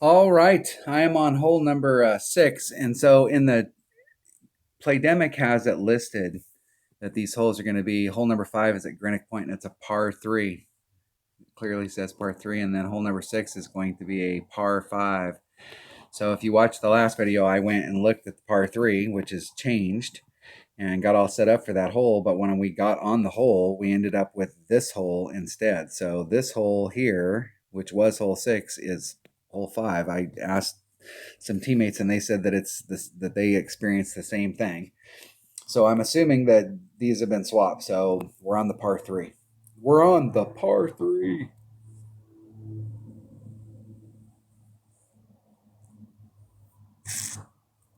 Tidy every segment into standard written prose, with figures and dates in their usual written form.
All right, I am on hole number 6, and so in the Playdemic has it listed that these holes are going to be hole number 5 is at Greenwich Point, and it's a par 3. It clearly says par 3, and then hole number 6 is going to be a par 5. So if you watched the last video, I went and looked at the par 3, which is changed, and got all set up for that hole. But when we got on the hole, we ended up with this hole instead. So this hole here, which was hole 6, is hole 5. I asked some teammates and they said that it's this, that they experienced the same thing. So I'm assuming that these have been swapped. So we're on the par 3. We're on the par 3.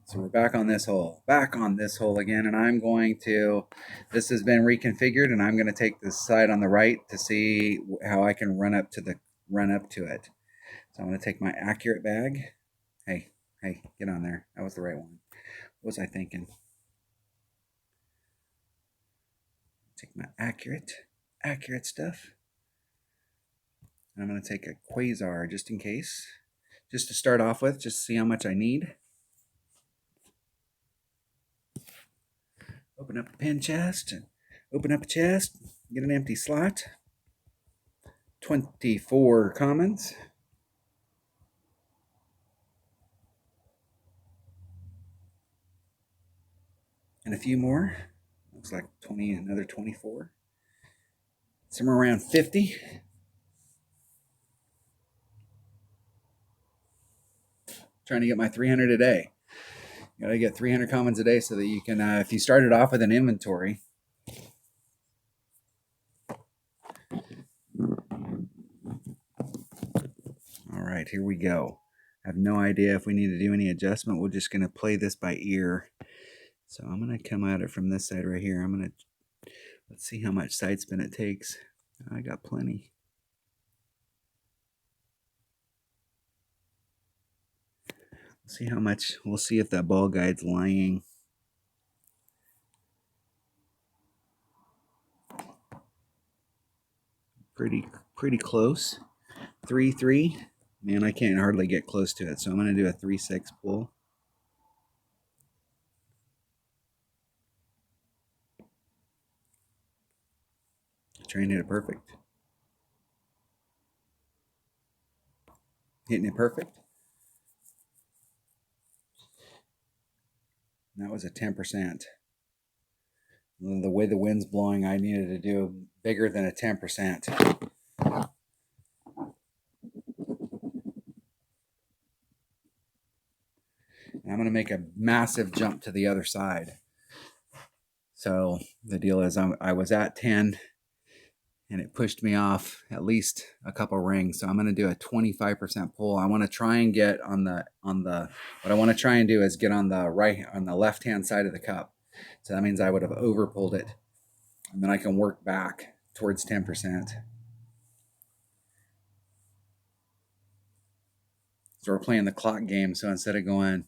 So we're back on this hole, again, and I'm going to, this has been reconfigured, and I'm going to take this side on the right to see how I can run up to it. So I'm going to take my accurate bag. Hey, get on there. That was the right one. What was I thinking? Take my accurate stuff. And I'm going to take a quasar just in case, just to start off with, just to see how much I need. Open up a pin chest, open up a chest, get an empty slot. 24 commons. And a few more. Looks like 20, another 24. Somewhere around 50. Trying to get my 300 a day. You gotta get 300 commons a day so that you can, if you started off with an inventory. All right, here we go. I have no idea if we need to do any adjustment. We're just gonna play this by ear. So I'm gonna come at it from this side right here. Let's see how much side spin it takes. I got plenty. See how much, we'll see if that ball guide's lying. Pretty close. 3-3. Man, I can't hardly get close to it, so I'm going to do a 3-6 pull. Trying to hit it perfect. Hitting it perfect. And that was a 10%. The way the wind's blowing, I needed to do bigger than a 10%. And I'm going to make a massive jump to the other side. So the deal is I was at 10 and it pushed me off at least a couple rings. So I'm going to do a 25% pull. I want to try and get on the what I want to try and do is get on the left-hand side of the cup. So that means I would have over pulled it. And then I can work back towards 10%. So we're playing the clock game. So instead of going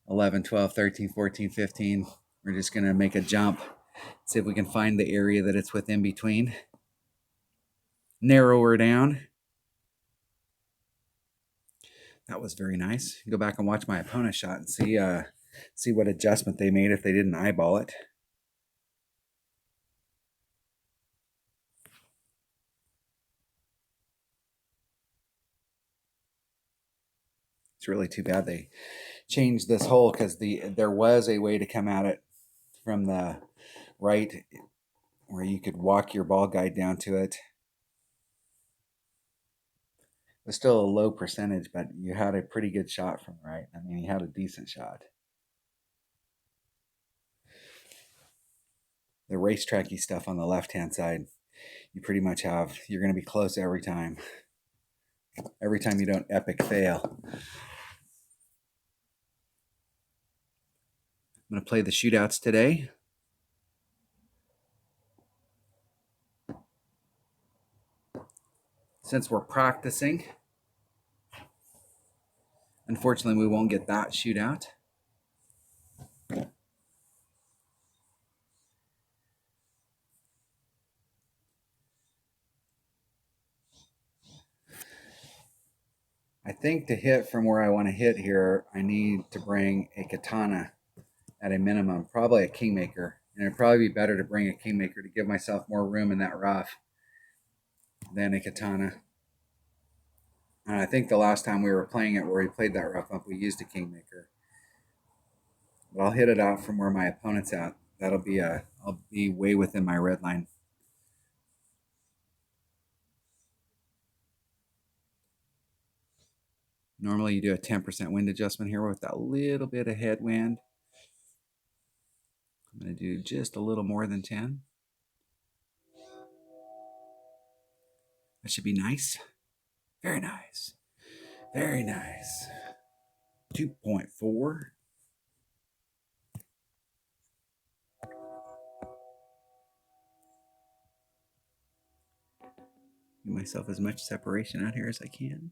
11, 12, 13, 14, 15, we're just going to make a jump. See if we can find the area that it's within between. Narrower down. That was very nice. Go back and watch my opponent's shot and see what adjustment they made if they didn't eyeball it. It's really too bad they changed this hole because there was a way to come at it from the right where you could walk your ball guide down to it. It was still a low percentage, but you had a pretty good shot from the right. I mean, you had a decent shot. The racetracky stuff on the left-hand side, you pretty much have, you're going to be close every time. Every time you don't epic fail. I'm going to play the shootouts today. Since we're practicing, unfortunately, we won't get that shootout. I think to hit from where I want to hit here, I need to bring a katana at a minimum, probably a kingmaker. And it'd probably be better to bring a kingmaker to give myself more room in that rough than a katana. And I think the last time we were playing it where we played that rough up, we used a kingmaker. But I'll hit it out from where my opponent's at. I'll be way within my red line. Normally you do a 10% wind adjustment here with that little bit of headwind. I'm going to do just a little more than 10. That should be nice. Very nice. Very nice. 2.4. Give myself as much separation out here as I can.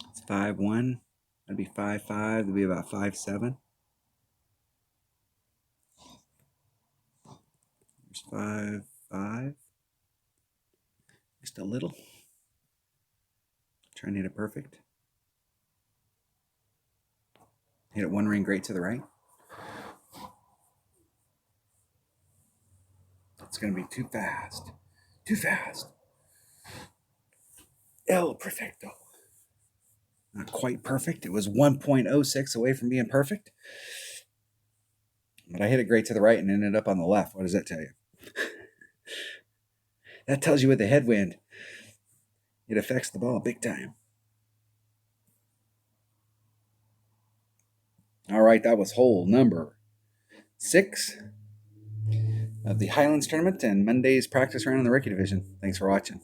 It's 5-1. That'd be 5-5. That'd be about 5-7. There's 5-5. Just a little. Try and hit it perfect. Hit it one ring great to the right. It's going to be too fast. Too fast. El perfecto. Not quite perfect. It was 1.06 away from being perfect. But I hit it great to the right and ended up on the left. What does that tell you? That tells you with the headwind, it affects the ball big time. All right, that was hole number 6 of the Highlands tournament and Monday's practice round in the rookie division. Thanks for watching.